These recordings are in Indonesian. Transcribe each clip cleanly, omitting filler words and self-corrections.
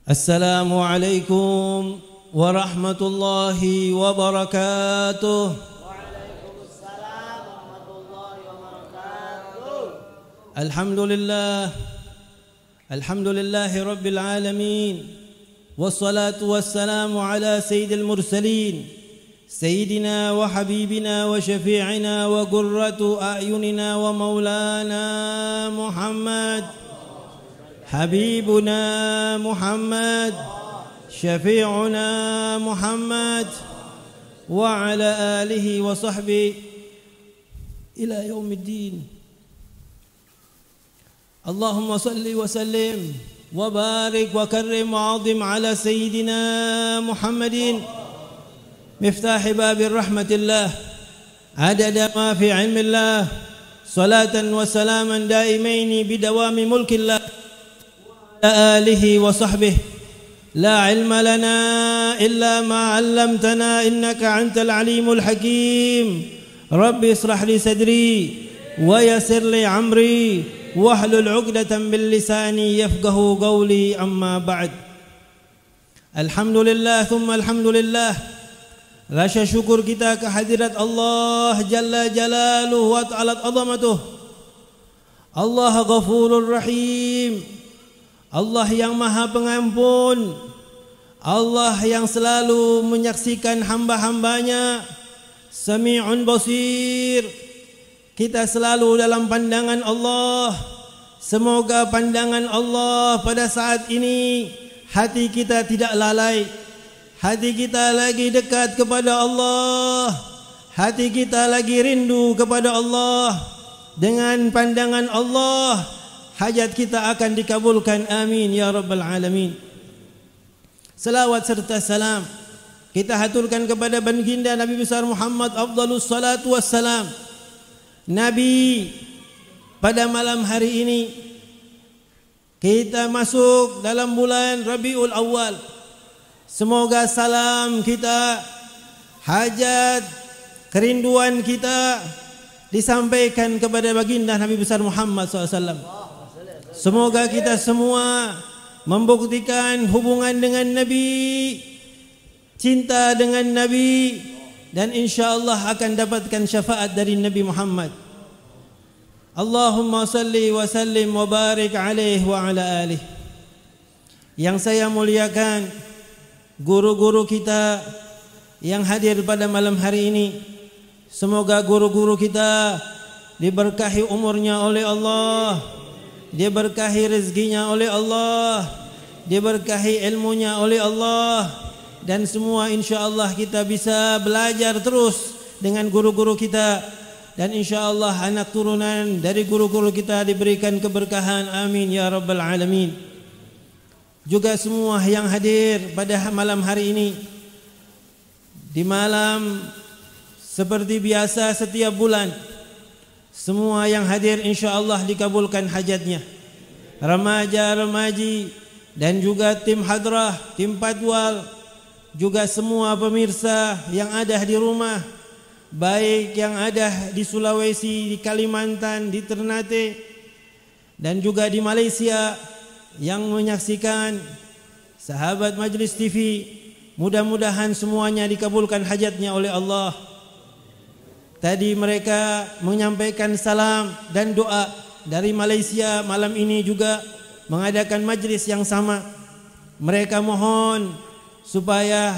Assalamualaikum warahmatullahi wabarakatuh. Waalaikumsalam warahmatullahi wabarakatuh. Alhamdulillahi rabbil alamin. Wassalatu wassalamu ala sayyidil mursalin, sayyidina wa habibina wa syafi'ina wa qurratu a'yunina wa maulana Muhammad, habibuna Muhammad, syafi'una Muhammad, wa ala alihi wa sahbihi ila yaumiddin. Allahumma salli wa sallim wa barik wa karrim wa azim ala sayyidina Muhammadin miftahi babir rahmatillah adada ma fi ilmillah, salatan wa salaman daimaini bidawami mulkillah آله وصحبه. لا علم لنا إلا ما علمتنا إنك أنت العليم الحكيم. رب اشرح لي صدري ويسر لي أمري واحلل عقدة من لساني يفقه قولي. أما بعد، الحمد لله ثم الحمد لله. Rasa syukur kita kehadirat Allah Jalla Jalaluhu wa ta'ala azamatuh. Allah Ghafurur Rahim, Allah yang maha pengampun, Allah yang selalu menyaksikan hamba-hambanya, Sami'un Basir. Kita selalu dalam pandangan Allah. Semoga pandangan Allah pada saat ini hati kita tidak lalai, hati kita lagi dekat kepada Allah, hati kita lagi rindu kepada Allah. Dengan pandangan Allah, hajat kita akan dikabulkan. Amin ya rabbal alamin. Selawat serta salam kita haturkan kepada baginda Nabi besar Muhammad afdhalus salatu wassalam. Nabi, pada malam hari ini kita masuk dalam bulan Rabiul Awal. Semoga salam kita, hajat, kerinduan kita disampaikan kepada baginda Nabi besar Muhammad SAW. Semoga kita semua membuktikan hubungan dengan Nabi, cinta dengan Nabi, dan insyaAllah akan dapatkan syafaat dari Nabi Muhammad. Allahumma salli wa sallim wa barik alaih wa ala alih. Yang saya muliakan, guru-guru kita yang hadir pada malam hari ini, semoga guru-guru kita diberkahi umurnya oleh Allah, diberkahi rezekinya oleh Allah, diberkahi ilmunya oleh Allah, dan semua insyaAllah kita bisa belajar terus dengan guru-guru kita, dan insyaAllah anak turunan dari guru-guru kita diberikan keberkahan. Amin ya rabbal alamin. Juga semua yang hadir pada malam hari ini, di malam seperti biasa setiap bulan, semua yang hadir insyaAllah dikabulkan hajatnya. Remaja-remaji dan juga tim hadrah, tim patwal, juga semua pemirsa yang ada di rumah, baik yang ada di Sulawesi, di Kalimantan, di Ternate, dan juga di Malaysia yang menyaksikan sahabat Majlis TV. Mudah-mudahan semuanya dikabulkan hajatnya oleh Allah. Tadi mereka menyampaikan salam dan doa dari Malaysia, malam ini juga mengadakan majlis yang sama. Mereka mohon supaya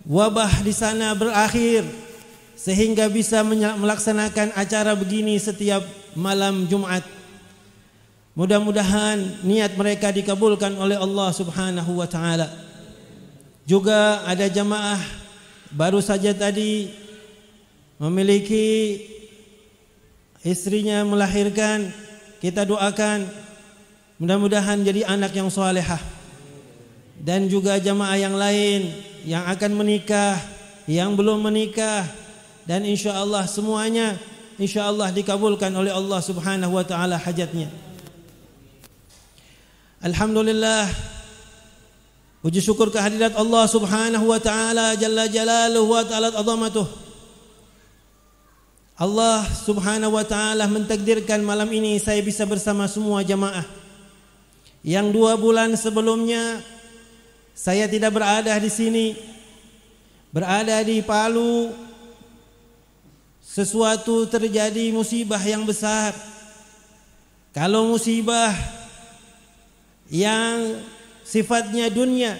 wabah di sana berakhir sehingga bisa melaksanakan acara begini setiap malam Jumat. Mudah-mudahan niat mereka dikabulkan oleh Allah Subhanahu wa taala. Juga ada jamaah baru saja tadi memiliki istrinya melahirkan. Kita doakan mudah-mudahan jadi anak yang salehah. Dan juga jamaah yang lain yang akan menikah, yang belum menikah, dan insyaAllah semuanya insyaAllah dikabulkan oleh Allah Subhanahu wa ta'ala hajatnya. Alhamdulillah, puji syukur kehadirat Allah Subhanahu wa ta'ala Jalla Jalaluhu wa ta'ala azamatuh. Allah Subhanahu wa ta'ala mentakdirkan malam ini saya bisa bersama semua jamaah yang 2 bulan sebelumnya Saya tidak berada di sini, berada di Palu. Sesuatu terjadi musibah yang besar. Kalau musibah yang sifatnya dunia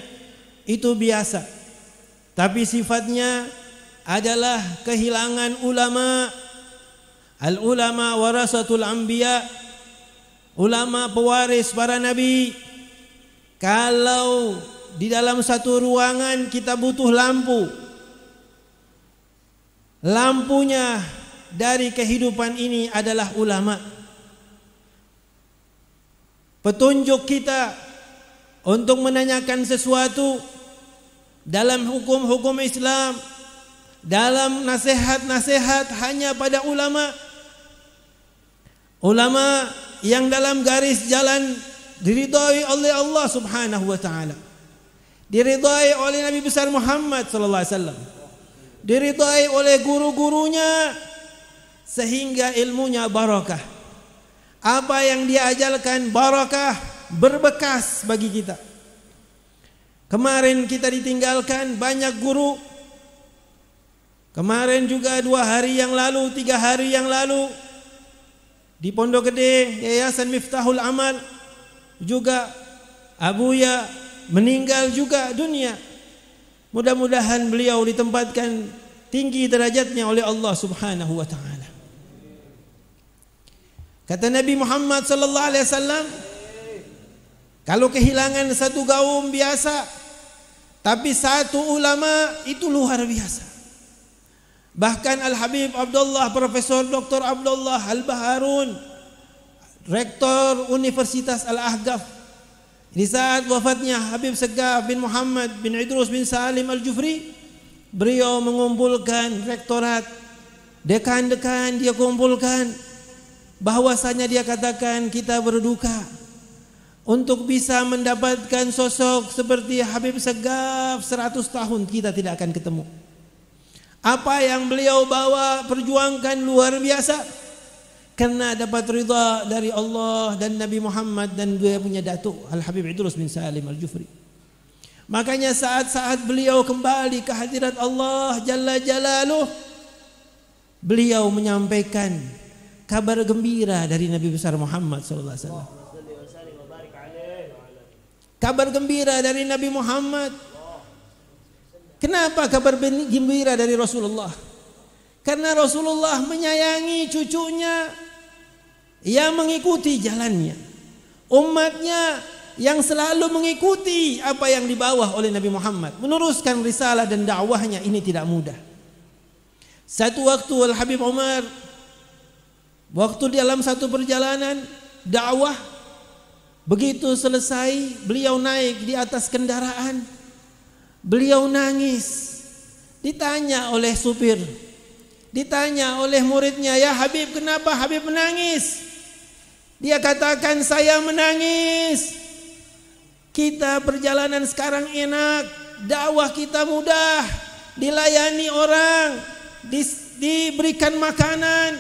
itu biasa, tapi sifatnya adalah kehilangan ulama. Al-ulama warasatul anbiya, ulama pewaris para nabi. Kalau di dalam satu ruangan kita butuh lampu, lampunya dari kehidupan ini adalah ulama. Petunjuk kita untuk menanyakan sesuatu dalam hukum-hukum Islam, dalam nasihat-nasihat hanya pada ulama. Ulama yang dalam garis jalan diridhai oleh Allah Subhanahu wa taala, diridhai oleh Nabi besar Muhammad sallallahu alaihi wasallam, diridhai oleh guru-gurunya, sehingga ilmunya barakah. Apa yang dia ajarkan barakah, berbekas bagi kita. Kemarin kita ditinggalkan banyak guru. Kemarin juga 2 hari yang lalu, 3 hari yang lalu di Pondok Gede, Yayasan Miftahul Amal, juga Abuya meninggal juga dunia. Mudah-mudahan beliau ditempatkan tinggi derajatnya oleh Allah Subhanahu wa taala. Kata Nabi Muhammad sallallahu alaihi wasallam, kalau kehilangan satu gaum biasa, tapi satu ulama itu luar biasa. Bahkan Al-Habib Abdullah, Profesor Dr. Abdullah Al-Baharun, Rektor Universitas Al-Ahqaf, di saat wafatnya Habib Segaf bin Muhammad bin Idrus bin Salim Al-Jufri, beliau mengumpulkan rektorat, dekan-dekan dia kumpulkan, bahwasanya dia katakan kita berduka untuk bisa mendapatkan sosok seperti Habib Segaf. 100 tahun kita tidak akan ketemu. Apa yang beliau bawa perjuangkan luar biasa, karena dapat ridha dari Allah dan Nabi Muhammad dan dia punya datuk Al-Habib Idrus bin Salim Al-Jufri. Makanya saat-saat beliau kembali ke hadirat Allah Jalla Jalaluh, beliau menyampaikan kabar gembira dari Nabi besar Muhammad sallallahu alaihi wasallam. Kabar gembira dari Nabi Muhammad. Kenapa kabar gembira dari Rasulullah? Karena Rasulullah menyayangi cucunya yang mengikuti jalannya, umatnya yang selalu mengikuti apa yang dibawa oleh Nabi Muhammad, meneruskan risalah dan dakwahnya. Ini tidak mudah. Satu waktu Al-Habib Umar, waktu dalam satu perjalanan dakwah, begitu selesai beliau naik di atas kendaraan, beliau nangis. Ditanya oleh supir, ditanya oleh muridnya, "Ya Habib, kenapa Habib menangis?" Dia katakan, "Saya menangis. Kita perjalanan sekarang enak, dakwah kita mudah, dilayani orang, diberikan makanan,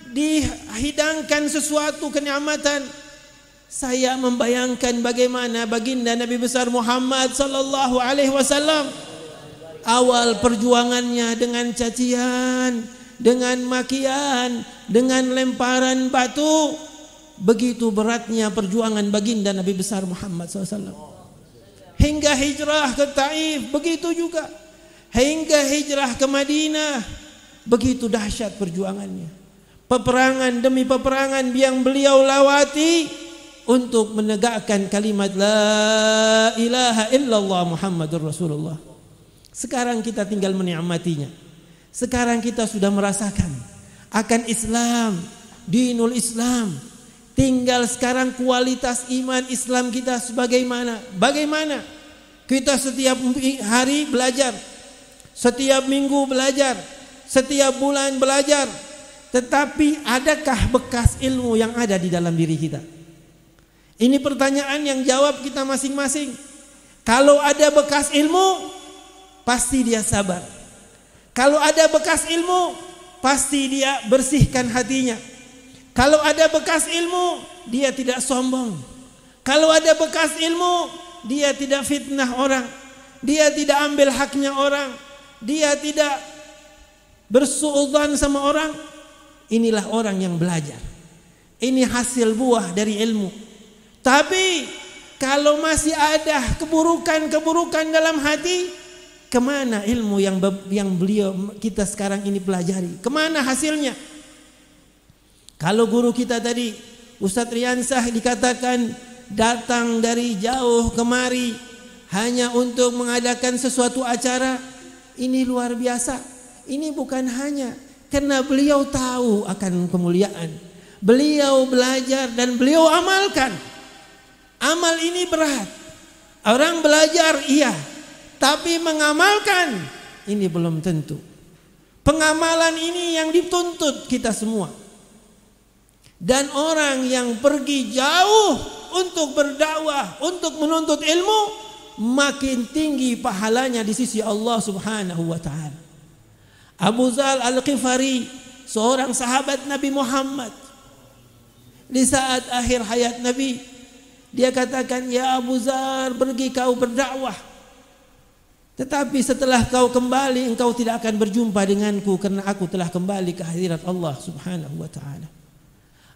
dihidangkan sesuatu kenikmatan. Saya membayangkan bagaimana baginda Nabi besar Muhammad sallallahu alaihi wasallam awal perjuangannya dengan cacian, dengan makian, dengan lemparan batu. Begitu beratnya perjuangan baginda Nabi besar Muhammad SAW. Hingga hijrah ke Taif, begitu juga. Hingga hijrah ke Madinah, begitu dahsyat perjuangannya. Peperangan demi peperangan yang beliau lawati untuk menegakkan kalimat La ilaha illallah Muhammadur Rasulullah. Sekarang kita tinggal menikmatinya. Sekarang kita sudah merasakan akan Islam, dinul Islam. Tinggal sekarang kualitas iman Islam kita sebagaimana. Bagaimana kita setiap hari belajar, setiap minggu belajar, setiap bulan belajar. Tetapi adakah bekas ilmu yang ada di dalam diri kita? Ini pertanyaan yang jawab kita masing-masing. Kalau ada bekas ilmu, pasti dia sabar. Kalau ada bekas ilmu, pasti dia bersihkan hatinya. Kalau ada bekas ilmu, dia tidak sombong. Kalau ada bekas ilmu, dia tidak fitnah orang. dia tidak ambil haknya orang, dia tidak bersuudzon sama orang. Inilah orang yang belajar. Ini hasil buah dari ilmu. Tapi kalau masih ada keburukan-keburukan dalam hati, kemana ilmu yang kita sekarang ini pelajari? Kemana hasilnya? Kalau guru kita tadi, Ustadz Riansah, dikatakan datang dari jauh kemari hanya untuk mengadakan sesuatu acara, ini luar biasa. Ini bukan hanya karena beliau tahu akan kemuliaan, beliau belajar dan beliau amalkan. Amal ini berat. Orang belajar iya, tapi mengamalkan ini belum tentu. Pengamalan ini yang dituntut kita semua. Dan orang yang pergi jauh untuk berdakwah, untuk menuntut ilmu, makin tinggi pahalanya di sisi Allah Subhanahu wa taala. Abu Dzar Al-Ghifari, seorang sahabat Nabi Muhammad, di saat akhir hayat Nabi, dia katakan, "Ya Abu Dzar, pergi kau berdakwah. Tetapi setelah kau kembali, engkau tidak akan berjumpa denganku karena aku telah kembali ke hadirat Allah Subhanahu wa taala."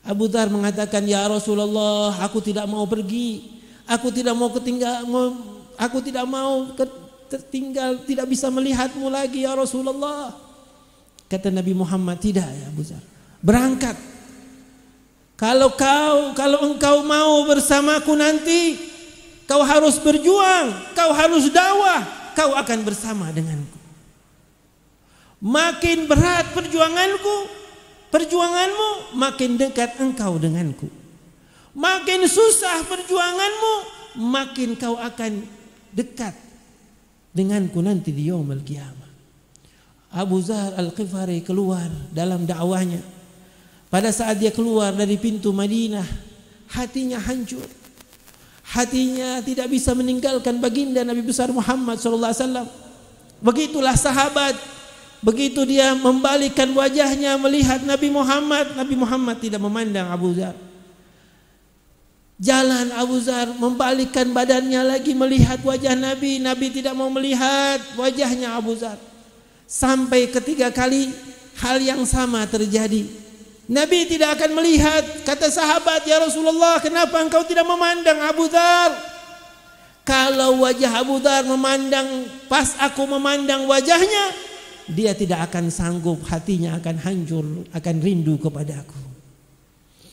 Abu Dzar mengatakan, "Ya Rasulullah, aku tidak mau pergi. Aku tidak mau tertinggal, tidak bisa melihatmu lagi ya Rasulullah." Kata Nabi Muhammad, "Tidak ya Abu Dzar, berangkat. Kalau engkau mau bersamaku nanti, kau harus berjuang, kau harus dakwah, kau akan bersama denganku. Makin berat perjuanganmu, makin dekat engkau denganku. Makin susah perjuanganmu, makin kau akan dekat denganku nanti di yaumul qiyamah." Abu Dzar Al-Ghifari keluar dalam dakwahnya. Pada saat dia keluar dari pintu Madinah, hatinya hancur. Hatinya tidak bisa meninggalkan baginda Nabi besar Muhammad SAW. Begitulah sahabat. Begitu dia membalikkan wajahnya melihat Nabi Muhammad tidak memandang Abu Dzar. Jalan Abu Dzar membalikkan badannya lagi melihat wajah Nabi. Nabi tidak mau melihat wajahnya Abu Dzar. Sampai ketiga kali hal yang sama terjadi. Nabi tidak akan melihat. Kata sahabat, "Ya Rasulullah, kenapa engkau tidak memandang Abu Dzar?" Kalau wajah Abu Dzar memandang, pas aku memandang wajahnya, dia tidak akan sanggup, hatinya akan hancur, akan rindu kepadaku.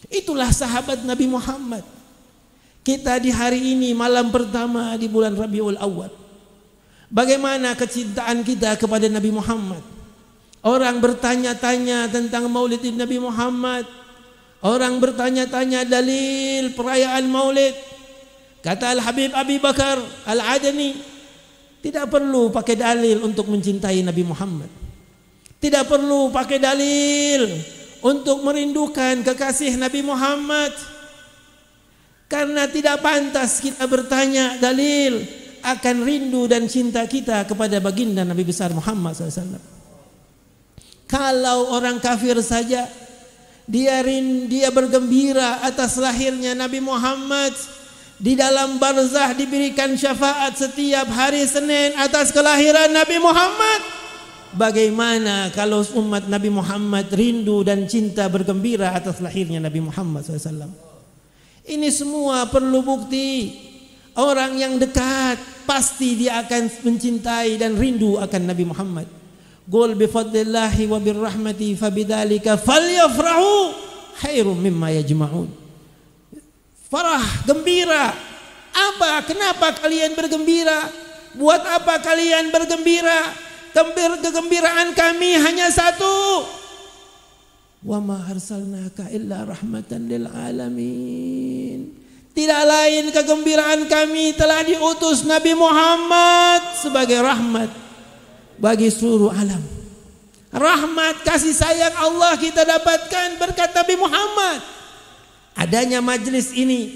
Itulah sahabat Nabi Muhammad. Kita di hari ini malam pertama di bulan Rabiul Awwal, bagaimana kecintaan kita kepada Nabi Muhammad? Orang bertanya-tanya tentang Maulid Nabi Muhammad. Orang bertanya-tanya dalil perayaan Maulid. Kata Al-Habib Abi Bakar Al-Adani, tidak perlu pakai dalil untuk mencintai Nabi Muhammad. Tidak perlu pakai dalil untuk merindukan kekasih Nabi Muhammad. Karena tidak pantas kita bertanya dalil akan rindu dan cinta kita kepada baginda Nabi besar Muhammad SAW. Kalau orang kafir saja dia bergembira atas lahirnya Nabi Muhammad, di dalam barzah diberikan syafaat setiap hari Senin atas kelahiran Nabi Muhammad. Bagaimana kalau umat Nabi Muhammad rindu dan cinta bergembira atas lahirnya Nabi Muhammad SAW? Ini semua perlu bukti. Orang yang dekat pasti dia akan mencintai dan rindu akan Nabi Muhammad. Qul bi fadlillahi wa birrahmati fabidzalika falyafrahu khairum mimma yajma'un. Farah, gembira. Apa? Kenapa kalian bergembira? Buat apa kalian bergembira? Kegembiraan kami hanya satu. Wa ma arsalnaka illa rahmatan lil alamin. Tidak lain kegembiraan kami telah diutus Nabi Muhammad sebagai rahmat bagi seluruh alam. Rahmat kasih sayang Allah kita dapatkan berkat Nabi Muhammad. Adanya majlis ini,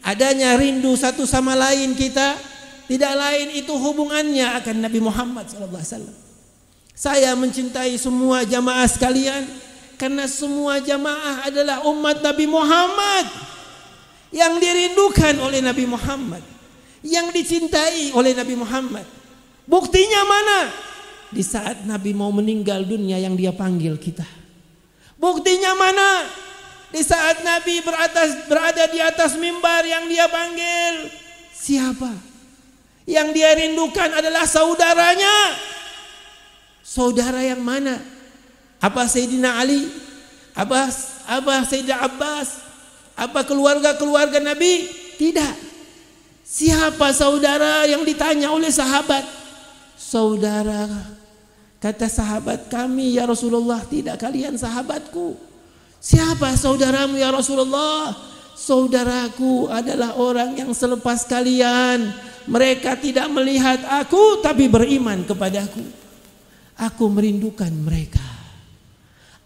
adanya rindu satu sama lain kita, tidak lain itu hubungannya akan Nabi Muhammad SAW. Saya mencintai semua jamaah sekalian karena semua jamaah adalah umat Nabi Muhammad yang dirindukan oleh Nabi Muhammad, yang dicintai oleh Nabi Muhammad. Buktinya mana? Di saat Nabi mau meninggal dunia yang dia panggil kita. Buktinya mana? Di saat Nabi berada di atas mimbar yang dia panggil. Siapa? Yang dia rindukan adalah saudaranya. Saudara yang mana? Apa Sayyidina Ali? Apa Sayyidina Abbas? Apa keluarga-keluarga Nabi? Tidak. Siapa saudara yang ditanya oleh sahabat? Saudara, kata sahabat kami ya Rasulullah, tidak kalian sahabatku. Siapa saudaramu ya Rasulullah? Saudaraku adalah orang yang selepas kalian mereka tidak melihat aku tapi beriman kepadaku. Aku merindukan mereka.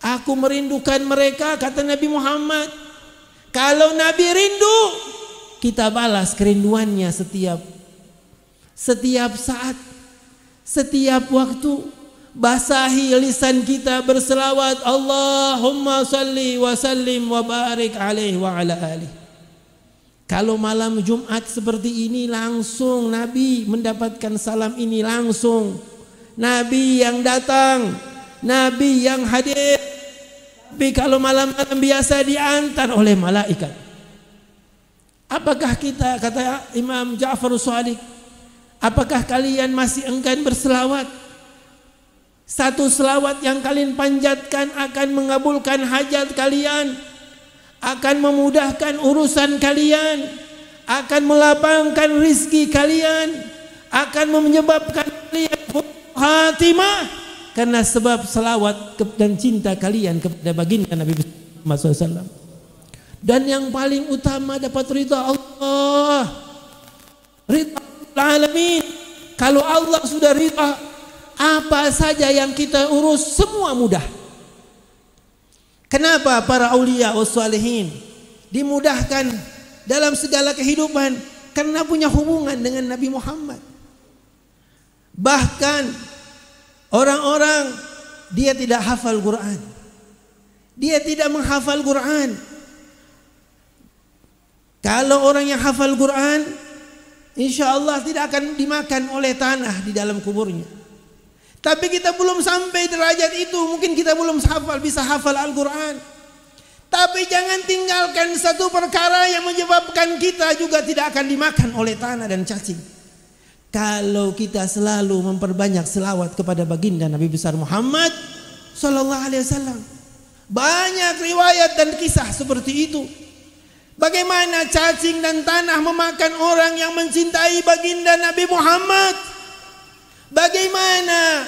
Aku merindukan mereka, kata Nabi Muhammad. Kalau Nabi rindu, kita balas kerinduannya setiap saat, setiap waktu. Basahi lisan kita berselawat, Allahumma salli wa sallim wa barik alaihi wa ala alihi. Kalau malam Jumat seperti ini langsung Nabi mendapatkan salam ini langsung. Nabi yang datang, Nabi yang hadir. Tapi kalau malam-malam biasa diantar oleh malaikat. Apakah kita, kata Imam Ja'far Shadiq, apakah kalian masih enggan berselawat? Satu selawat yang kalian panjatkan akan mengabulkan hajat kalian, akan memudahkan urusan kalian, akan melapangkan rizki kalian, akan menyebabkan kalian khatimah karena sebab selawat dan cinta kalian kepada baginda Nabi Muhammad SAW. Dan yang paling utama dapat ridha Allah, ridha alamin. Kalau Allah sudah ridha, apa saja yang kita urus semua mudah. Kenapa para aulia wassalihin dimudahkan dalam segala kehidupan? Karena punya hubungan dengan Nabi Muhammad. Bahkan orang-orang dia tidak hafal Quran, dia tidak menghafal Quran. Kalau orang yang hafal Quran, insya Allah tidak akan dimakan oleh tanah di dalam kuburnya. Tapi kita belum sampai derajat itu. Mungkin kita belum bisa hafal Al-Quran. Tapi jangan tinggalkan satu perkara yang menyebabkan kita juga tidak akan dimakan oleh tanah dan cacing. Kalau kita selalu memperbanyak selawat kepada baginda Nabi besar Muhammad Sallallahu Alaihi Wasallam. Banyak riwayat dan kisah seperti itu. Bagaimana cacing dan tanah memakan orang yang mencintai baginda Nabi Muhammad. Bagaimana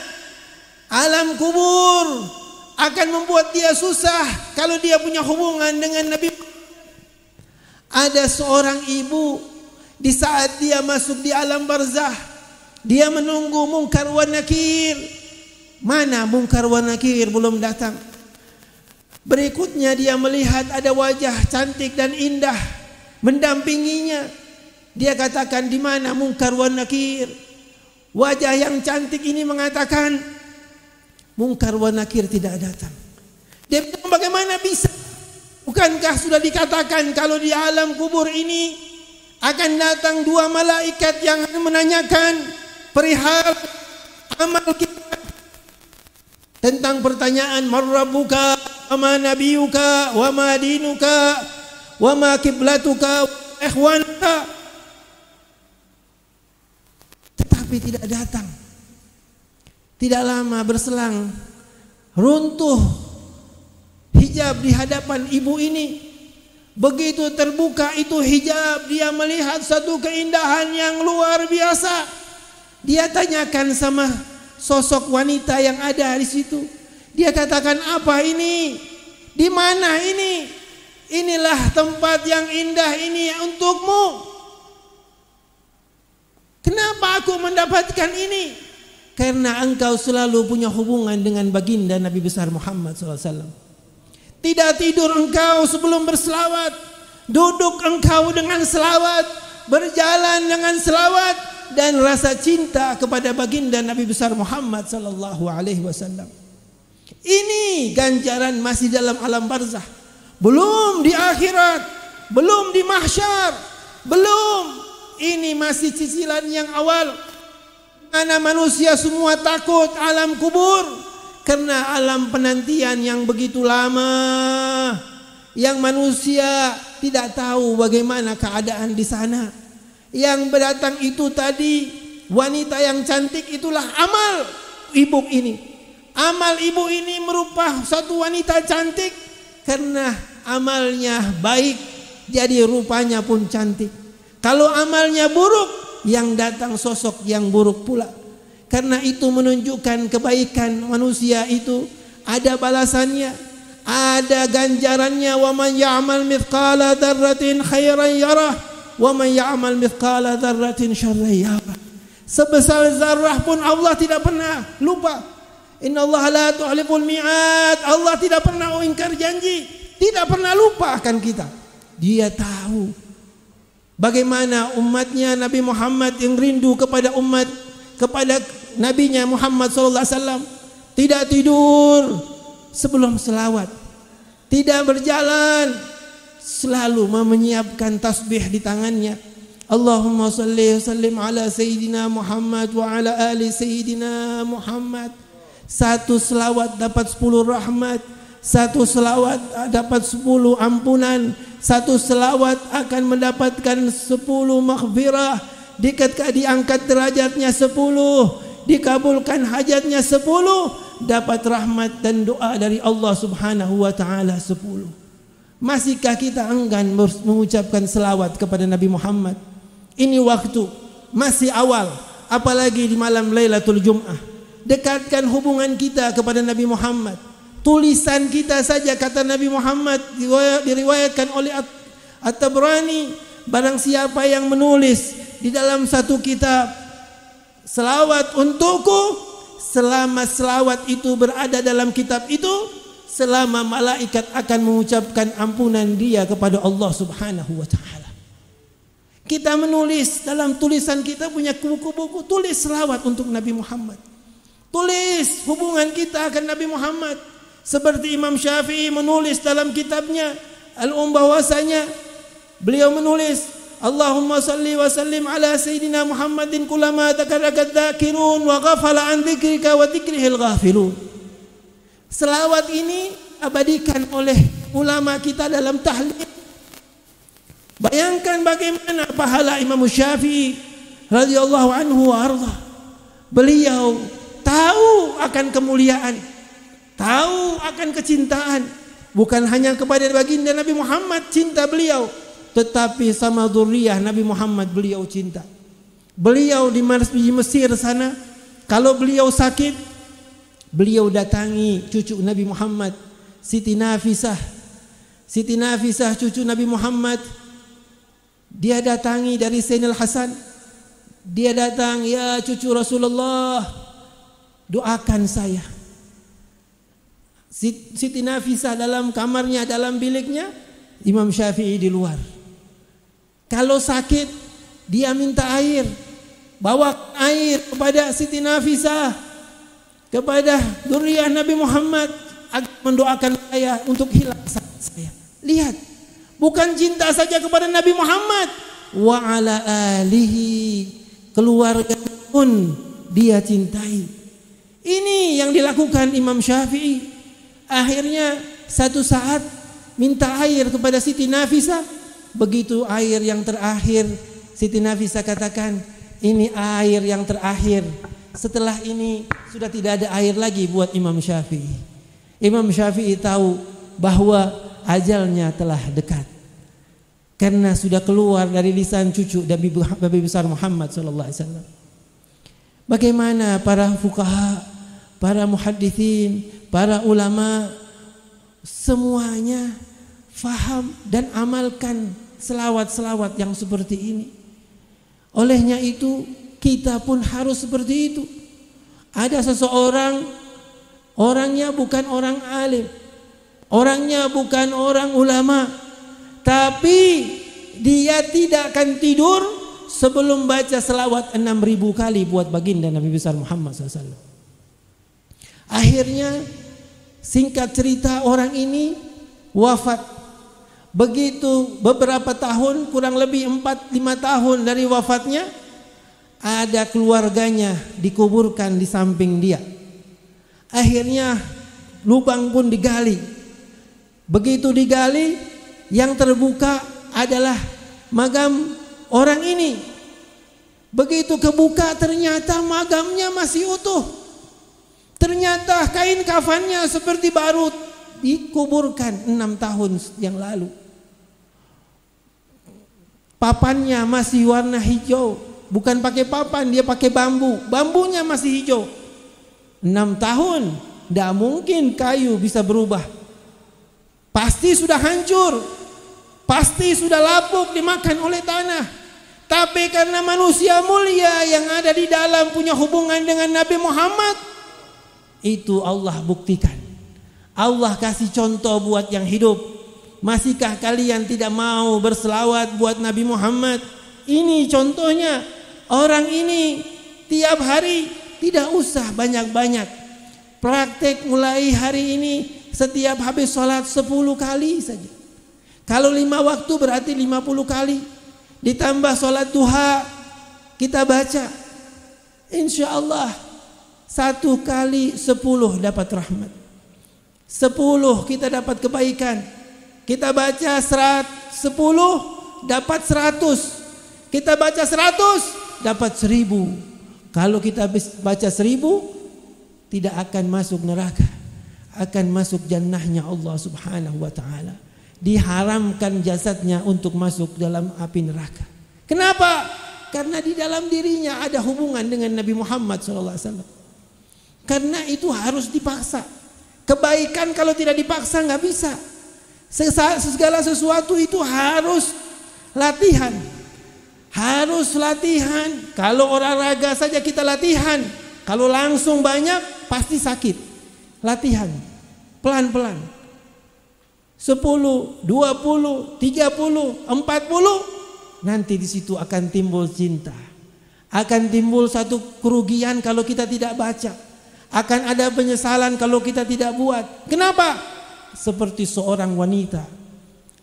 alam kubur akan membuat dia susah kalau dia punya hubungan dengan Nabi. Ada seorang ibu di saat dia masuk di alam barzah, dia menunggu Munkar wa Nakir. Mana Munkar wa Nakir belum datang. Berikutnya dia melihat ada wajah cantik dan indah mendampinginya. Dia katakan, di mana Munkar wa Nakir? Wajah yang cantik ini mengatakan, Munkar wa Nakir tidak datang. Dia bilang, bagaimana bisa? Bukankah sudah dikatakan kalau di alam kubur ini akan datang dua malaikat yang menanyakan perihal amal kita. Tentang pertanyaan, Man rabbuka, wa ma nabiyuka, wa ma dinuka, wa ma kiblatuka, wa ikhwanuka. Tetapi tidak datang. Tidak lama berselang, runtuh hijab di hadapan ibu ini. Begitu terbuka itu hijab, dia melihat satu keindahan yang luar biasa. Dia tanyakan sama sosok wanita yang ada di situ. Dia katakan, apa ini? Di mana ini? Inilah tempat yang indah ini untukmu. Kenapa aku mendapatkan ini? Karena engkau selalu punya hubungan dengan baginda Nabi besar Muhammad SAW. Tidak tidur engkau sebelum berselawat, duduk engkau dengan selawat, berjalan dengan selawat, dan rasa cinta kepada baginda Nabi besar Muhammad SAW. Ini ganjaran masih dalam alam barzah, belum di akhirat, belum di mahsyar, belum. Ini masih cicilan yang awal. Mana manusia semua takut alam kubur, karena alam penantian yang begitu lama, yang manusia tidak tahu bagaimana keadaan di sana. Yang berdatang itu tadi wanita yang cantik, itulah amal ibu ini. Amal ibu ini merupakan satu wanita cantik, karena amalnya baik, jadi rupanya pun cantik. Kalau amalnya buruk, yang datang sosok yang buruk pula. Karena itu menunjukkan kebaikan manusia itu ada balasannya, ada ganjarannya. Wa man ya'mal mithqala dzarratin khairan yarah wa man ya'mal mithqala dzarratin syarran yarah. Sebesar zarah pun Allah tidak pernah lupa. Innallaha la tu'liful mi'ad. Allah tidak pernah ingkar janji, tidak pernah lupa akan kita. Dia tahu bagaimana umatnya Nabi Muhammad yang rindu kepada Nabinya Muhammad SAW, tidak tidur sebelum selawat, tidak berjalan, selalu menyiapkan tasbih di tangannya. Allahumma salli wa sallim ala Sayyidina Muhammad wa ala ali Sayyidina Muhammad. Satu selawat dapat 10 rahmat, satu selawat dapat 10 ampunan, satu selawat akan mendapatkan 10 maghfirah, diangkat derajatnya 10, dikabulkan hajatnya 10, dapat rahmat dan doa dari Allah Subhanahu wa taala 10. Masihkah kita enggan mengucapkan selawat kepada Nabi Muhammad? Ini waktu masih awal, apalagi di malam Lailatul Jum'ah. Dekatkan hubungan kita kepada Nabi Muhammad. Tulisan kita saja, kata Nabi Muhammad, diriwayatkan oleh At-Tabrani, barang siapa yang menulis di dalam satu kitab selawat untukku, selama selawat itu berada dalam kitab itu, selama malaikat akan mengucapkan ampunan dia kepada Allah Subhanahu wa taala. Kita menulis dalam tulisan kita, punya buku-buku, tulis selawat untuk Nabi Muhammad. Tulis hubungan kita akan Nabi Muhammad. Seperti Imam Syafi'i menulis dalam kitabnya bahwasanya beliau menulis, Allahumma salli wa sallim ala Sayyidina Muhammadin kullama dzakaraka dzakirun wa ghafala an dzikrika wa dzikrihil ghafilun. Selawat ini abadikan oleh ulama kita dalam tahlil. Bayangkan bagaimana pahala Imam Syafi'i radhiyallahu anhu wa arda. Beliau tahu akan kemuliaan, tahu akan kecintaan, bukan hanya kepada baginda Nabi Muhammad cinta beliau, tetapi sama dzurriyyah Nabi Muhammad beliau cinta. Beliau di Mesir sana, kalau beliau sakit, beliau datangi cucu Nabi Muhammad, Siti Nafisah. Siti Nafisah cucu Nabi Muhammad, dia datangi dari Sayyidina Hasan. Dia datang, ya cucu Rasulullah, doakan saya. Siti Nafisah dalam kamarnya, dalam biliknya, Imam Syafi'i di luar. Kalau sakit, dia minta air, bawa air kepada Siti Nafisah, kepada dzurriyyah Nabi Muhammad, agar mendoakan saya untuk hilang sakit saya. Lihat, bukan cinta saja kepada Nabi Muhammad, wa ala alihi, keluarga pun dia cintai. Ini yang dilakukan Imam Syafi'i. Akhirnya satu saat minta air kepada Siti Nafisah. Begitu air yang terakhir, Siti Nafisah katakan, ini air yang terakhir. Setelah ini sudah tidak ada air lagi buat Imam Syafi'i. Imam Syafi'i tahu bahwa ajalnya telah dekat, karena sudah keluar dari lisan cucu Nabi besar Muhammad sallallahu alaihi wasallam. Bagaimana para fuqaha, para muhadditsin, para ulama semuanya faham dan amalkan selawat-selawat yang seperti ini. Olehnya itu kita pun harus seperti itu. Ada seseorang, orangnya bukan orang alim, orangnya bukan orang ulama, tapi dia tidak akan tidur sebelum baca selawat 6.000 kali buat baginda Nabi besar Muhammad SAW. Akhirnya singkat cerita, orang ini wafat. Begitu beberapa tahun, kurang lebih 4-5 tahun dari wafatnya, ada keluarganya dikuburkan di samping dia. Akhirnya lubang pun digali. Begitu digali, yang terbuka adalah magam orang ini. Begitu kebuka, ternyata magamnya masih utuh. Ternyata kain kafannya seperti baru dikuburkan 6 tahun yang lalu. Papannya masih warna hijau, bukan pakai papan, dia pakai bambu. Bambunya masih hijau. 6 tahun, tidak mungkin kayu bisa berubah. Pasti sudah hancur, pasti sudah lapuk dimakan oleh tanah. Tapi karena manusia mulia yang ada di dalam punya hubungan dengan Nabi Muhammad, itu Allah buktikan. Allah kasih contoh buat yang hidup. Masihkah kalian tidak mau berselawat buat Nabi Muhammad? Ini contohnya. Orang ini tiap hari tidak usah banyak-banyak. Praktek mulai hari ini setiap habis sholat 10 kali saja. Kalau 5 waktu berarti 50 kali. Ditambah sholat duha kita baca. Insya Allah 1 kali 10 dapat rahmat. 10 kita dapat kebaikan. Kita baca 10 dapat 100. Kita baca 100 dapat 1000. Kalau kita baca 1000 tidak akan masuk neraka, akan masuk jannahnya Allah Subhanahu wa taala. Diharamkan jasadnya untuk masuk dalam api neraka. Kenapa? Karena di dalam dirinya ada hubungan dengan Nabi Muhammad SAW. Karena itu harus dipaksa. Kebaikan kalau tidak dipaksa nggak bisa. Segala sesuatu itu harus latihan. Harus latihan. Kalau olahraga saja kita latihan. Kalau langsung banyak pasti sakit. Latihan. Pelan-pelan. 10, 20, 30, 40. Nanti di situ akan timbul cinta. Akan timbul satu kerugian kalau kita tidak baca. Akan ada penyesalan kalau kita tidak buat. Kenapa? Seperti seorang wanita.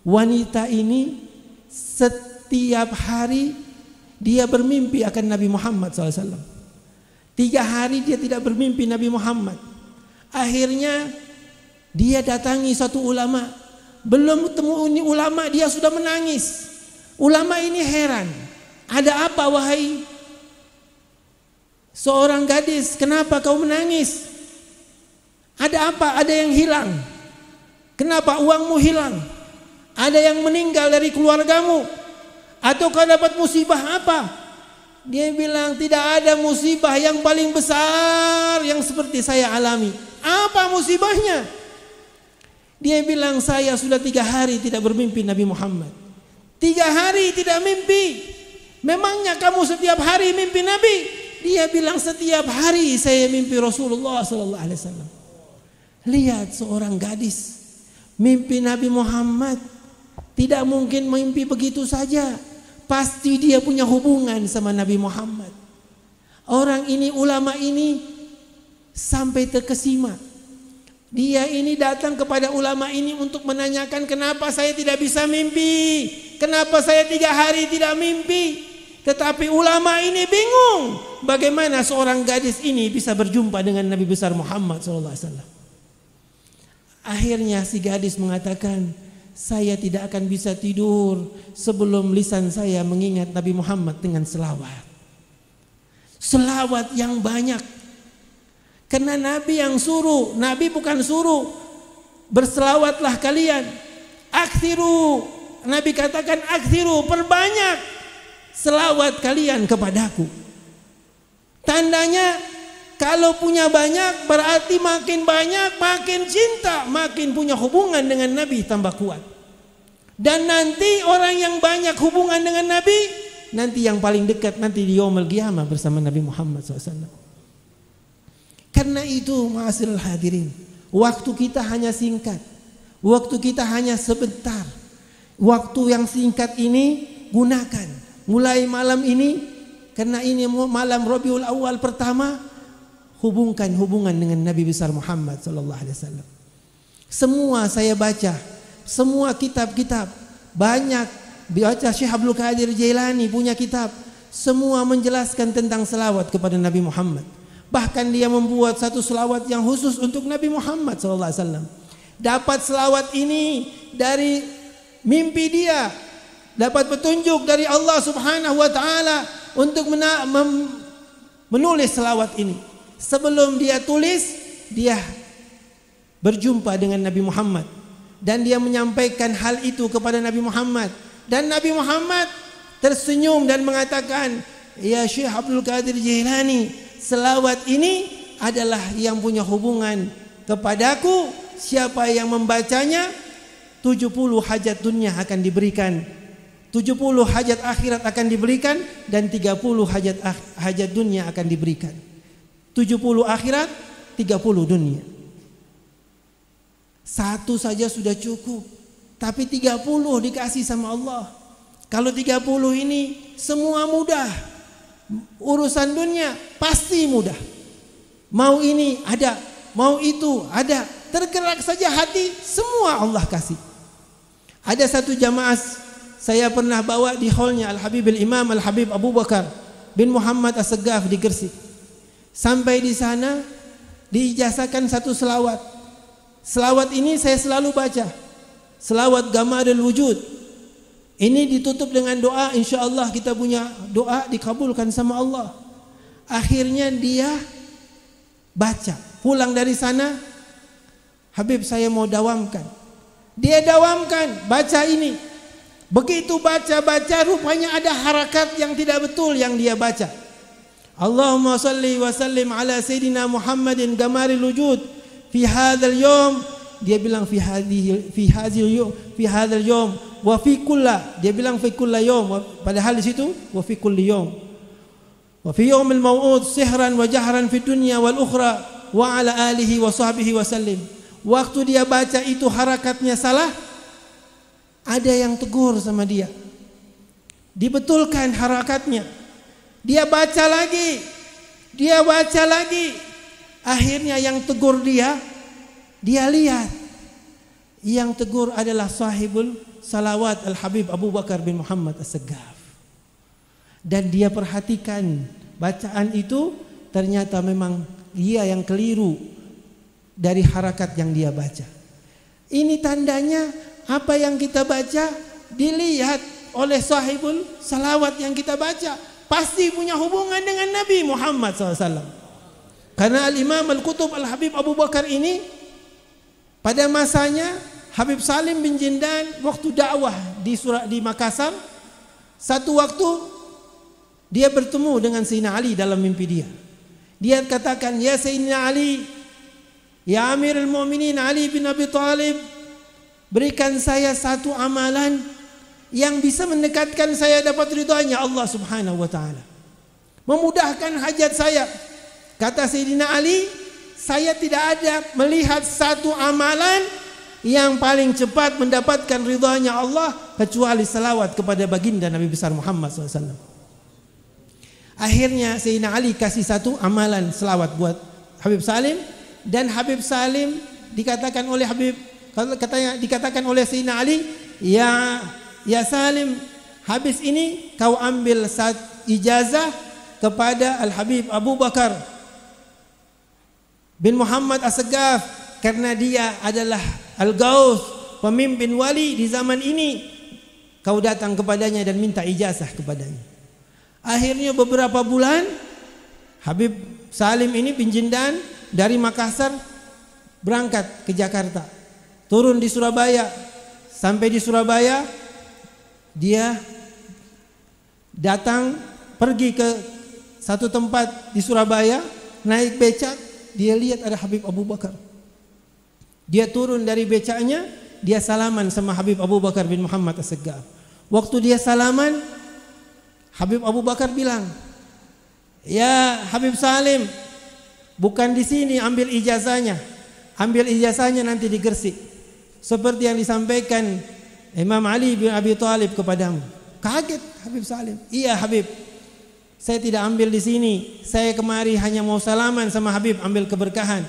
Wanita ini setiap hari dia bermimpi akan Nabi Muhammad SAW. 3 hari dia tidak bermimpi Nabi Muhammad. Akhirnya dia datangi satu ulama. Belum ketemu ini ulama dia sudah menangis. Ulama ini heran. Ada apa wahai seorang gadis, kenapa kau menangis? Ada apa? Ada yang hilang. Kenapa uangmu hilang? Ada yang meninggal dari keluargamu? Atau kau dapat musibah apa? Dia bilang tidak ada musibah yang paling besar yang seperti saya alami. Apa musibahnya? Dia bilang saya sudah 3 hari tidak bermimpi Nabi Muhammad. 3 hari tidak mimpi. Memangnya kamu setiap hari mimpi Nabi? Dia bilang setiap hari saya mimpi Rasulullah SAW. Lihat seorang gadis mimpi Nabi Muhammad. Tidak mungkin mimpi begitu saja. Pasti dia punya hubungan sama Nabi Muhammad. Orang ini, ulama ini sampai terkesima. Dia ini datang kepada ulama ini untuk menanyakan kenapa saya tidak bisa mimpi. Kenapa saya 3 hari tidak mimpi. Tetapi ulama ini bingung. Bagaimana seorang gadis ini bisa berjumpa dengan Nabi besar Muhammad SAW. Akhirnya si gadis mengatakan, saya tidak akan bisa tidur sebelum lisan saya mengingat Nabi Muhammad dengan selawat. Selawat yang banyak. Karena Nabi yang suruh, Nabi bukan suruh. Berselawatlah kalian. Aksiru. Nabi katakan aksiru, perbanyak selawat kalian kepadaku. Tandanya kalau punya banyak berarti makin banyak, makin cinta, makin punya hubungan dengan Nabi tambah kuat. Dan nanti orang yang banyak hubungan dengan Nabi, nanti yang paling dekat nanti di yaumul qiyamah bersama Nabi Muhammad SAW. Karena itu ma'asyiral hadirin, waktu kita hanya singkat. Waktu kita hanya sebentar. Waktu yang singkat ini gunakan. Mulai malam ini, karena ini malam Rabiul Awal pertama, hubungkan hubungan dengan Nabi besar Muhammad SAW. Semua saya baca, semua kitab-kitab, banyak baca Syekh Abdul Qadir Jailani punya kitab, semua menjelaskan tentang selawat kepada Nabi Muhammad. Bahkan dia membuat satu selawat yang khusus untuk Nabi Muhammad SAW. Dapat selawat ini dari mimpi dia, dapat petunjuk dari Allah Subhanahu wa taala untuk menulis selawat ini. Sebelum dia tulis, dia berjumpa dengan Nabi Muhammad dan dia menyampaikan hal itu kepada Nabi Muhammad, dan Nabi Muhammad tersenyum dan mengatakan, "Ya Syekh Abdul Qadir Jilani, selawat ini adalah yang punya hubungan kepadaku. Siapa yang membacanya, 70 hajat dunia akan diberikan, 70 hajat akhirat akan diberikan, dan 30 hajat dunia akan diberikan. 70 akhirat, 30 dunia. Satu saja sudah cukup, tapi 30 dikasih sama Allah. Kalau 30 ini semua mudah. Urusan dunia pasti mudah. Mau ini ada, mau itu ada. Tergerak saja hati, semua Allah kasih. Ada satu jamaah saya pernah bawa di hallnya Al-Habib Al-Imam Al-Habib Abu Bakar bin Muhammad As-Segaf di Gresik. Sampai di sana diijazahkan satu selawat. Selawat ini saya selalu baca. Selawat Gamadul Wujud. Ini ditutup dengan doa, insya Allah kita punya doa dikabulkan sama Allah. Akhirnya dia baca. Pulang dari sana, Habib saya mau dawamkan. Dia dawamkan, baca ini. Begitu baca-baca rupanya ada harakat yang tidak betul yang dia baca. Allahumma salli wa sallim ala Sayyidina Muhammadin gamaril wujud fi hadzal yawm. Dia bilang fi hadzal yawm wa fi kulla. Dia bilang fi kulla yawm, padahal di situ wa fi kulli yawm. Wa fi yawmil maw'ud sihran wa jahran fi dunya wal ukhra wa ala alihi wa sahbihi wa sallim. Waktu dia baca itu harakatnya salah, ada yang tegur sama dia. Dibetulkan harakatnya. Dia baca lagi. Dia baca lagi. Akhirnya yang tegur dia lihat. Yang tegur adalah sahibul salawat Al-Habib Abu Bakar bin Muhammad As-Segaf. Dan dia perhatikan bacaan itu, ternyata memang dia yang keliru dari harakat yang dia baca. Ini tandanya apa yang kita baca dilihat oleh sahibul salawat yang kita baca, pasti punya hubungan dengan Nabi Muhammad SAW. Karena Al-Imam Al-Qutub Al-Habib Abu Bakar ini pada masanya Habib Salim bin Jindan waktu dakwah di Makassar, satu waktu dia bertemu dengan Sayyidina Ali dalam mimpi dia. Dia katakan, "Ya Sayyidina Ali, ya Amirul Mu'minin Ali bin Abi Thalib, berikan saya satu amalan yang bisa mendekatkan saya dapat ridhanya Allah Subhanahu wa taala. Memudahkan hajat saya." Kata Sayyidina Ali, "Saya tidak ada melihat satu amalan yang paling cepat mendapatkan ridhanya Allah kecuali salawat kepada baginda Nabi besar Muhammad SAW." Akhirnya Sayyidina Ali kasih satu amalan selawat buat Habib Salim, dan Habib Salim dikatakan oleh dikatakan oleh Sayyidina Ali, ya Salim, habis ini kau ambil ijazah kepada Al-Habib Abu Bakar bin Muhammad As-Segaf, karena dia adalah Al-Ghaus, pemimpin wali di zaman ini. Kau datang kepadanya dan minta ijazah kepadanya. Akhirnya beberapa bulan Habib Salim ini bin Jindan dari Makassar berangkat ke Jakarta, turun di Surabaya. Sampai di Surabaya dia datang pergi ke satu tempat di Surabaya, naik becak, dia lihat ada Habib Abu Bakar. Dia turun dari becaknya, dia salaman sama Habib Abu Bakar bin Muhammad As-Segaf. Waktu dia salaman, Habib Abu Bakar bilang, "Ya Habib Salim, bukan di sini ambil ijazahnya. Ambil ijazahnya nanti di Gresik. Seperti yang disampaikan Imam Ali bin Abi Thalib kepadamu." Kaget Habib Salim. "Iya Habib, saya tidak ambil di sini. Saya kemari hanya mau salaman sama Habib, ambil keberkahan.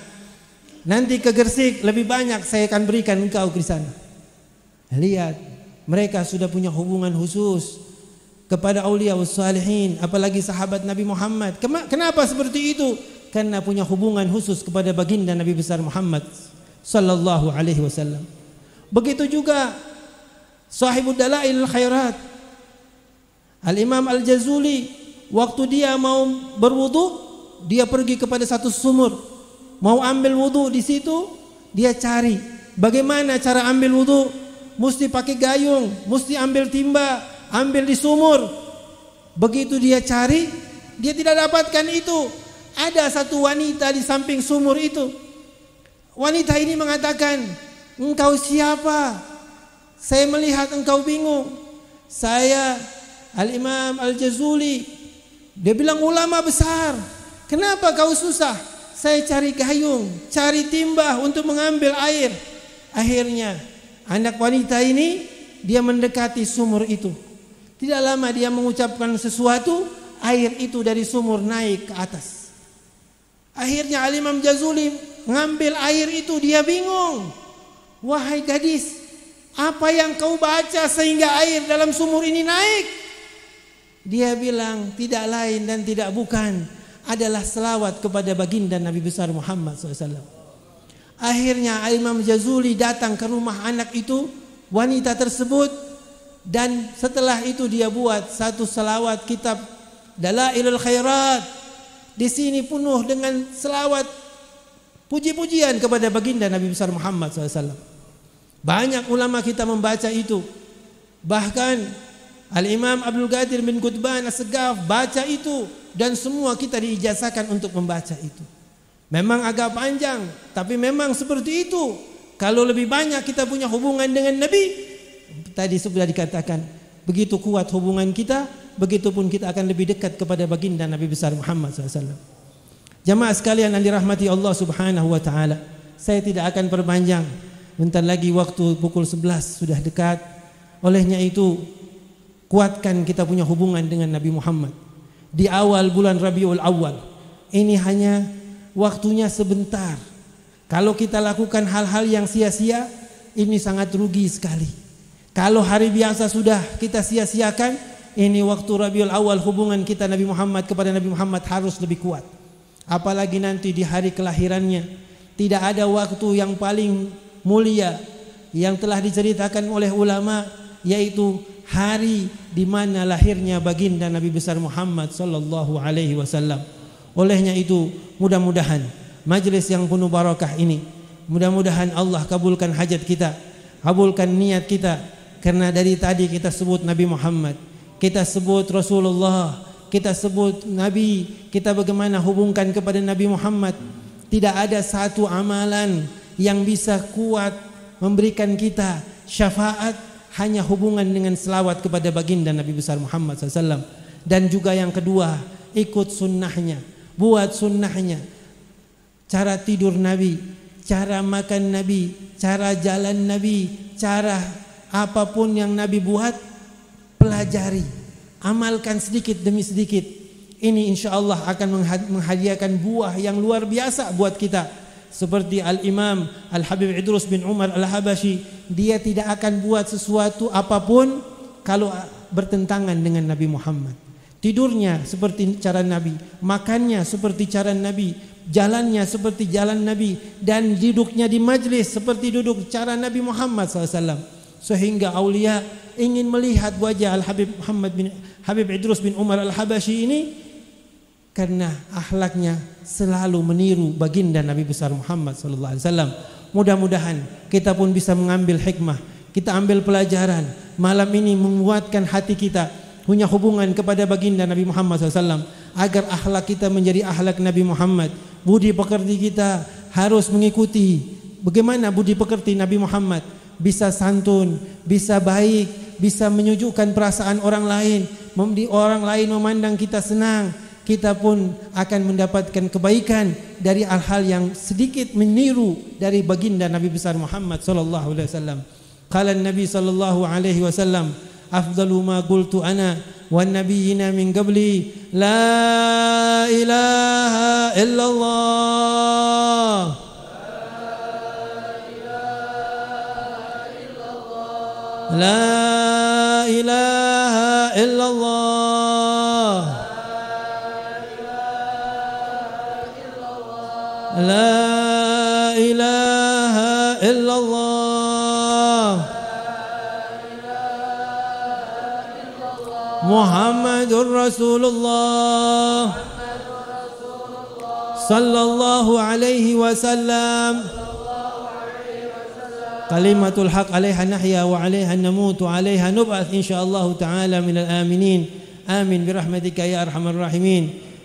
Nanti ke Gresik lebih banyak saya akan berikan engkau di sana." Lihat, mereka sudah punya hubungan khusus kepada aulia wassalihin, apalagi sahabat Nabi Muhammad. Kenapa seperti itu? Karena punya hubungan khusus kepada baginda Nabi besar Muhammad sallallahu alaihi wasallam. Begitu juga sahibud dalailul khairat, Al-Imam Al-Jazuli, waktu dia mau berwudu, dia pergi kepada satu sumur, mau ambil wudu di situ, dia cari bagaimana cara ambil wudu, mesti pakai gayung, mesti ambil timba, ambil di sumur. Begitu dia cari, dia tidak dapatkan itu. Ada satu wanita di samping sumur itu. Wanita ini mengatakan, engkau siapa? Saya melihat engkau bingung. Saya Al-Imam Al-Jazuli. Dia bilang, ulama besar. Kenapa kau susah? Saya cari gayung, cari timba untuk mengambil air. Akhirnya anak wanita ini, dia mendekati sumur itu. Tidak lama dia mengucapkan sesuatu, air itu dari sumur naik ke atas. Akhirnya Al-Imam Jazuli ngambil air itu, dia bingung. Wahai gadis, apa yang kau baca sehingga air dalam sumur ini naik? Dia bilang, tidak lain dan tidak bukan adalah selawat kepada baginda Nabi besar Muhammad SAW. Akhirnya Al-Imam Jazuli datang ke rumah anak itu, wanita tersebut, dan setelah itu dia buat satu selawat kitab Dalailul Khairat. Di sini penuh dengan selawat puji-pujian kepada baginda Nabi besar Muhammad SAW. Banyak ulama kita membaca itu. Bahkan Al-Imam Abdul Qadir bin Qutban As-Segaf baca itu, dan semua kita diijazahkan untuk membaca itu. Memang agak panjang, tapi memang seperti itu. Kalau lebih banyak kita punya hubungan dengan Nabi, tadi sudah dikatakan, begitu kuat hubungan kita, begitupun kita akan lebih dekat kepada baginda Nabi besar Muhammad SAW. Jamaah sekalian yang dirahmati Allah Subhanahu wa taala, saya tidak akan perpanjang. Bentar lagi waktu pukul 11 sudah dekat. Olehnya itu, kuatkan kita punya hubungan dengan Nabi Muhammad. Di awal bulan Rabiul Awal, ini hanya waktunya sebentar. Kalau kita lakukan hal-hal yang sia-sia, ini sangat rugi sekali. Kalau hari biasa sudah kita sia-siakan, ini waktu Rabiul Awal hubungan kita Nabi Muhammad kepada Nabi Muhammad harus lebih kuat. Apalagi nanti di hari kelahirannya. Tidak ada waktu yang paling mulia yang telah diceritakan oleh ulama, yaitu hari di mana lahirnya baginda Nabi besar Muhammad sallallahu alaihi wasallam. Olehnya itu, mudah-mudahan majelis yang penuh barakah ini, mudah-mudahan Allah kabulkan hajat kita, kabulkan niat kita. Karena dari tadi kita sebut Nabi Muhammad, kita sebut Rasulullah, kita sebut Nabi, kita bagaimana hubungkan kepada Nabi Muhammad. Tidak ada satu amalan yang bisa kuat memberikan kita syafaat, hanya hubungan dengan selawat kepada baginda Nabi besar Muhammad SAW. Dan juga yang kedua, ikut sunnahnya, buat sunnahnya. Cara tidur Nabi, cara makan Nabi, cara jalan Nabi, cara apapun yang Nabi buat, pelajari, amalkan sedikit demi sedikit. Ini insya Allah akan menghadiahkan buah yang luar biasa buat kita. Seperti Al-Imam Al-Habib Idrus bin Umar Al-Habashi, dia tidak akan buat sesuatu apapun kalau bertentangan dengan Nabi Muhammad. Tidurnya seperti cara Nabi, makannya seperti cara Nabi, jalannya seperti jalan Nabi, dan duduknya di majlis seperti duduk cara Nabi Muhammad SAW. Sehingga aulia ingin melihat wajah Habib Idrus bin Umar Al-Habashi ini, karena akhlaknya selalu meniru baginda Nabi besar Muhammad sallallahu alaihi wasallam. Mudah-mudahan kita pun bisa mengambil hikmah, kita ambil pelajaran malam ini, menguatkan hati kita punya hubungan kepada baginda Nabi Muhammad SAW, agar akhlak kita menjadi akhlak Nabi Muhammad. Budi pekerti kita harus mengikuti bagaimana budi pekerti Nabi Muhammad, bisa santun, bisa baik, bisa menyejukkan perasaan orang lain, orang lain memandang kita senang, kita pun akan mendapatkan kebaikan dari hal-hal yang sedikit meniru dari baginda Nabi besar Muhammad sallallahu alaihi wasallam. Qala Nabi sallallahu alaihi wasallam, afdalu ma qultu ana wan nabiyina min qabli la ilaha illallah. La ilaha illallah. لا إله إلا الله محمد رسول الله صلى الله عليه وسلم كلمة الحق عليها نحيا وعليها نموت وعليها نبعث إن شاء الله تعالى من الآمنين آمين برحمتك يا أرحم الراحمين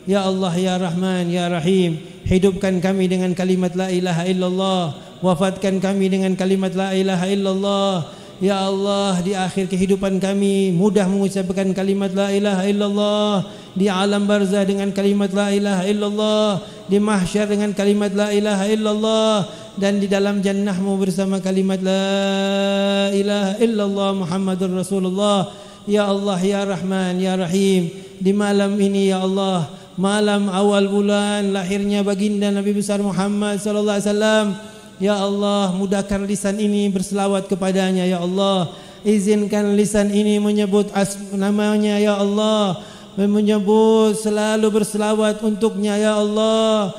يا الله يا رحمن يا رحيم. Hidupkan kami dengan kalimat la ilaha illallah, wafatkan kami dengan kalimat la ilaha illallah. Ya Allah, di akhir kehidupan kami mudah mengucapkan kalimat la ilaha illallah, di alam barzah dengan kalimat la ilaha illallah, di mahsyar dengan kalimat la ilaha illallah, dan di dalam jannahmu bersama kalimat la ilaha illallah Muhammadur Rasulullah. Ya Allah ya Rahman ya Rahim, di malam ini ya Allah, malam awal bulan lahirnya baginda Nabi besar Muhammad sallallahu alaihi wasallam, ya Allah mudahkan lisan ini berselawat kepadanya ya Allah. Izinkan lisan ini menyebut namanya ya Allah, menyebut selalu berselawat untuknya ya Allah.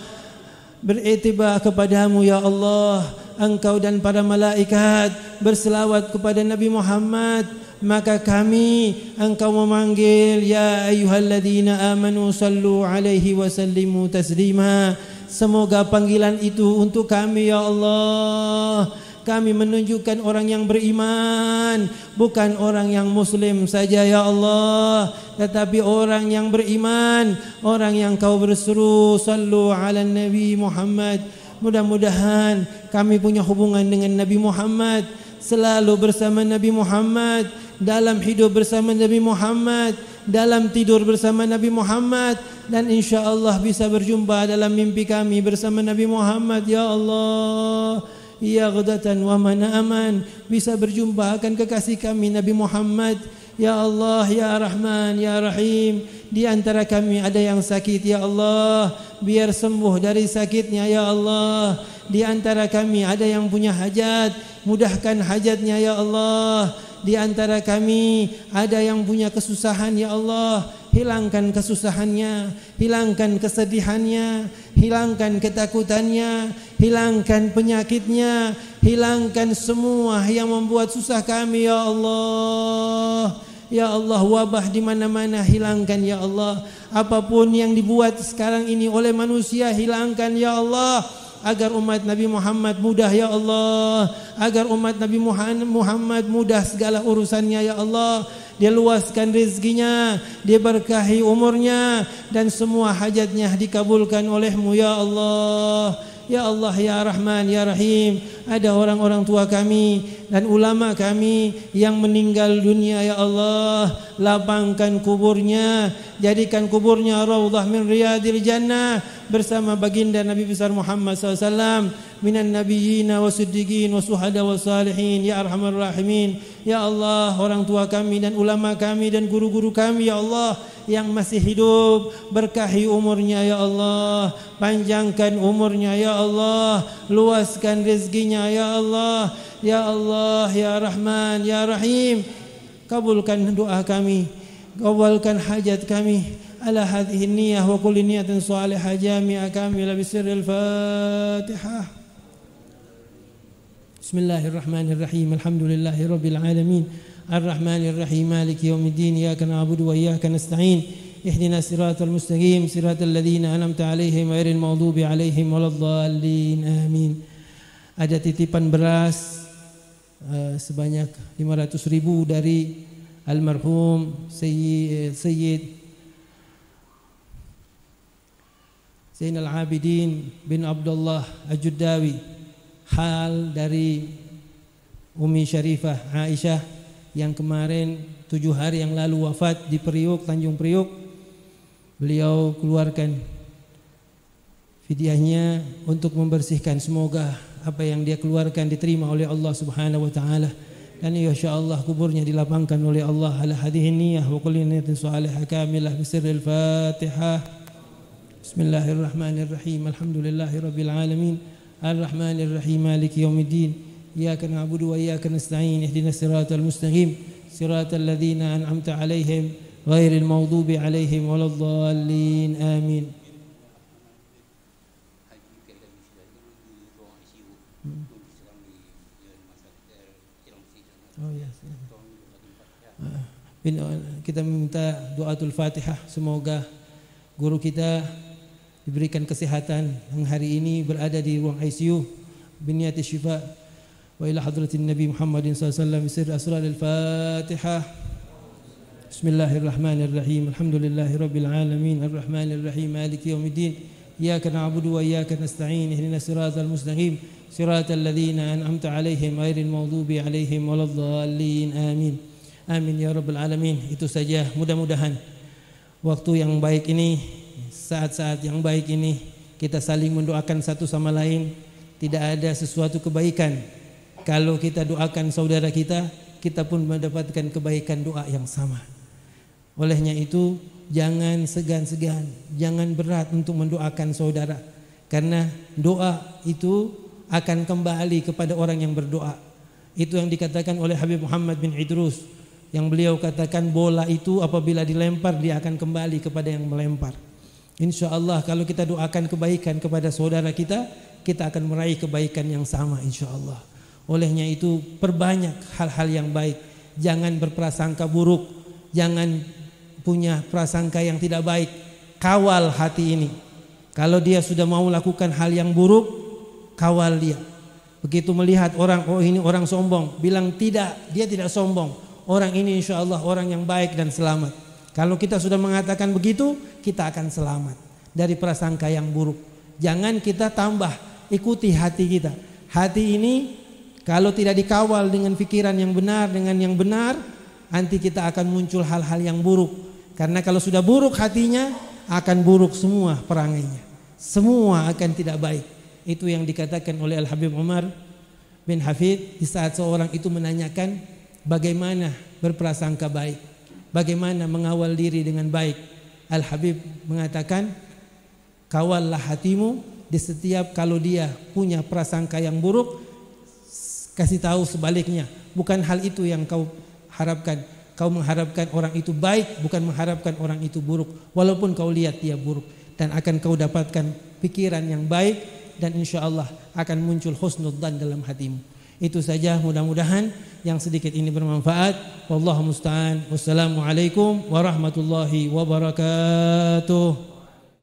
Beriktibar kepadamu ya Allah, Engkau dan para malaikat berselawat kepada Nabi Muhammad, maka kami Engkau memanggil ya ayyuhalladzina amanu sallu alaihi wa sallimu taslima. Semoga panggilan itu untuk kami ya Allah. Kami menunjukkan orang yang beriman, bukan orang yang muslim saja ya Allah, tetapi orang yang beriman, orang yang Kau berseru sallu ala Nabi Muhammad. Mudah-mudahan kami punya hubungan dengan Nabi Muhammad, selalu bersama Nabi Muhammad, dalam hidup bersama Nabi Muhammad, dalam tidur bersama Nabi Muhammad, dan insya Allah bisa berjumpa dalam mimpi kami bersama Nabi Muhammad ya Allah. Ya ghadatan wa manaaman, bisa berjumpa akan kekasih kami Nabi Muhammad ya Allah ya Rahman ya Rahim. Di antara kami ada yang sakit ya Allah, biar sembuh dari sakitnya ya Allah. Di antara kami ada yang punya hajat, mudahkan hajatnya ya Allah. Di antara kami ada yang punya kesusahan ya Allah, hilangkan kesusahannya, hilangkan kesedihannya, hilangkan ketakutannya, hilangkan penyakitnya, hilangkan semua yang membuat susah kami ya Allah. Ya Allah, wabah di mana-mana hilangkan ya Allah. Apapun yang dibuat sekarang ini oleh manusia hilangkan ya Allah, agar umat Nabi Muhammad mudah ya Allah, agar umat Nabi Muhammad mudah segala urusannya ya Allah. Dia luaskan rezekinya, dia berkahi umurnya, dan semua hajatnya dikabulkan oleh-Mu ya Allah. Ya Allah ya Rahman ya Rahim. Ada orang-orang tua kami dan ulama kami yang meninggal dunia ya Allah, lapangkan kuburnya, jadikan kuburnya raudhah min riyadil jannah bersama baginda Nabi besar Muhammad SAW, minan nabiyyina wa siddiqin wa suhada wa salihin ya arhamar rahimin. Ya Allah, orang tua kami dan ulama kami dan guru-guru kami ya Allah yang masih hidup, berkahi umurnya ya Allah, panjangkan umurnya ya Allah, luaskan rezekinya ya Allah. Ya Allah ya Rahman ya Rahim, kabulkan doa kami, kabulkan hajat kami. Ala hadhihi niyyah wa kulli niyatin salihah jami'ah kamila bisirril Fatihah. Bismillahirrahmanirrahim. Alhamdulillahi rabbil alamin. Ar-Rahmanir Rahim. Maliki yaumiddin. Iyyaka na'budu wa iyyaka nasta'in. Ihdinas siratal mustaqim. Siratal ladzina an'amta 'alaihim ghairil maghdubi 'alaihim waladdallin. Amin. Ada titipan beras sebanyak 500.000 dari almarhum Sayyid Zainal Abidin bin Abdullah Ajuddawi, hal dari Umi Syarifah Aisyah yang kemarin 7 hari yang lalu wafat di Priuk, Tanjung Priuk. Beliau keluarkan fidyahnya untuk membersihkan, semoga apa yang dia keluarkan diterima oleh Allah Subhanahu wa taala, dan insyaallah kuburnya dilapangkan oleh Allah. Ala hadhihi niyyah wa kulli niyatin salihah kamilah bisirril Fatihah. Bismillahirrahmanirrahim. Alhamdulillahi rabbil alamin. Ar-Rahmanir Rahim. Maliki yaumiddin. Iyyaka na'budu wa iyyaka nasta'in. Ihdinas siratal mustaqim. Siratal ladzina an'amta 'alaihim ghairil maghdubi 'alaihim waladdallin. Amin. Kita minta doatul Fatihah, semoga guru kita diberikan kesehatan yang hari ini berada di ruang ICU biniyati syifa wa ila hadratin Nabi Muhammadin sallallahu alaihi wasallam sir asrar al-Fatihah. Bismillahirrahmanirrahim. Alhamdulillahirabbil alamin arrahmanir rahim maliki yaumiddin. Iyyaka na'budu wa iyyaka nasta'in ihdinas siratal mustaqim siratal ladzina an'amta 'alaihim ghairil maghdubi 'alaihim waladdallin. Amin. Amin ya rabbal alamin. Itu saja, mudah-mudahan waktu yang baik ini, saat-saat yang baik ini, kita saling mendoakan satu sama lain. Tidak ada sesuatu kebaikan kalau kita doakan saudara kita, kita pun mendapatkan kebaikan doa yang sama. Olehnya itu jangan segan-segan, jangan berat untuk mendoakan saudara, karena doa itu akan kembali kepada orang yang berdoa. Itu yang dikatakan oleh Habib Muhammad bin Idrus, yang beliau katakan bola itu apabila dilempar dia akan kembali kepada yang melempar. Insya Allah kalau kita doakan kebaikan kepada saudara kita, kita akan meraih kebaikan yang sama insya Allah. Olehnya itu perbanyak hal-hal yang baik, jangan berprasangka buruk, jangan punya prasangka yang tidak baik. Kawal hati ini. Kalau dia sudah mau lakukan hal yang buruk, kawal dia. Begitu melihat orang, oh ini orang sombong, bilang tidak, dia tidak sombong. Orang ini insya Allah orang yang baik dan selamat. Kalau kita sudah mengatakan begitu, kita akan selamat dari prasangka yang buruk. Jangan kita tambah, ikuti hati kita. Hati ini kalau tidak dikawal dengan pikiran yang benar, dengan yang benar, nanti kita akan muncul hal-hal yang buruk. Karena kalau sudah buruk hatinya, akan buruk semua perangainya. Semua akan tidak baik. Itu yang dikatakan oleh Al-Habib Umar bin Hafid di saat seorang itu menanyakan bagaimana berprasangka baik, bagaimana mengawal diri dengan baik. Al-Habib mengatakan, kawallah hatimu di setiap kalau dia punya prasangka yang buruk, kasih tahu sebaliknya. Bukan hal itu yang kau harapkan. Kau mengharapkan orang itu baik, bukan mengharapkan orang itu buruk. Walaupun kau lihat dia buruk, dan akan kau dapatkan pikiran yang baik, dan insya Allah akan muncul husnudzan dalam hatimu. Itu saja, mudah-mudahan yang sedikit ini bermanfaat. Wallahu musta'an. Wassalamualaikum warahmatullahi wabarakatuh.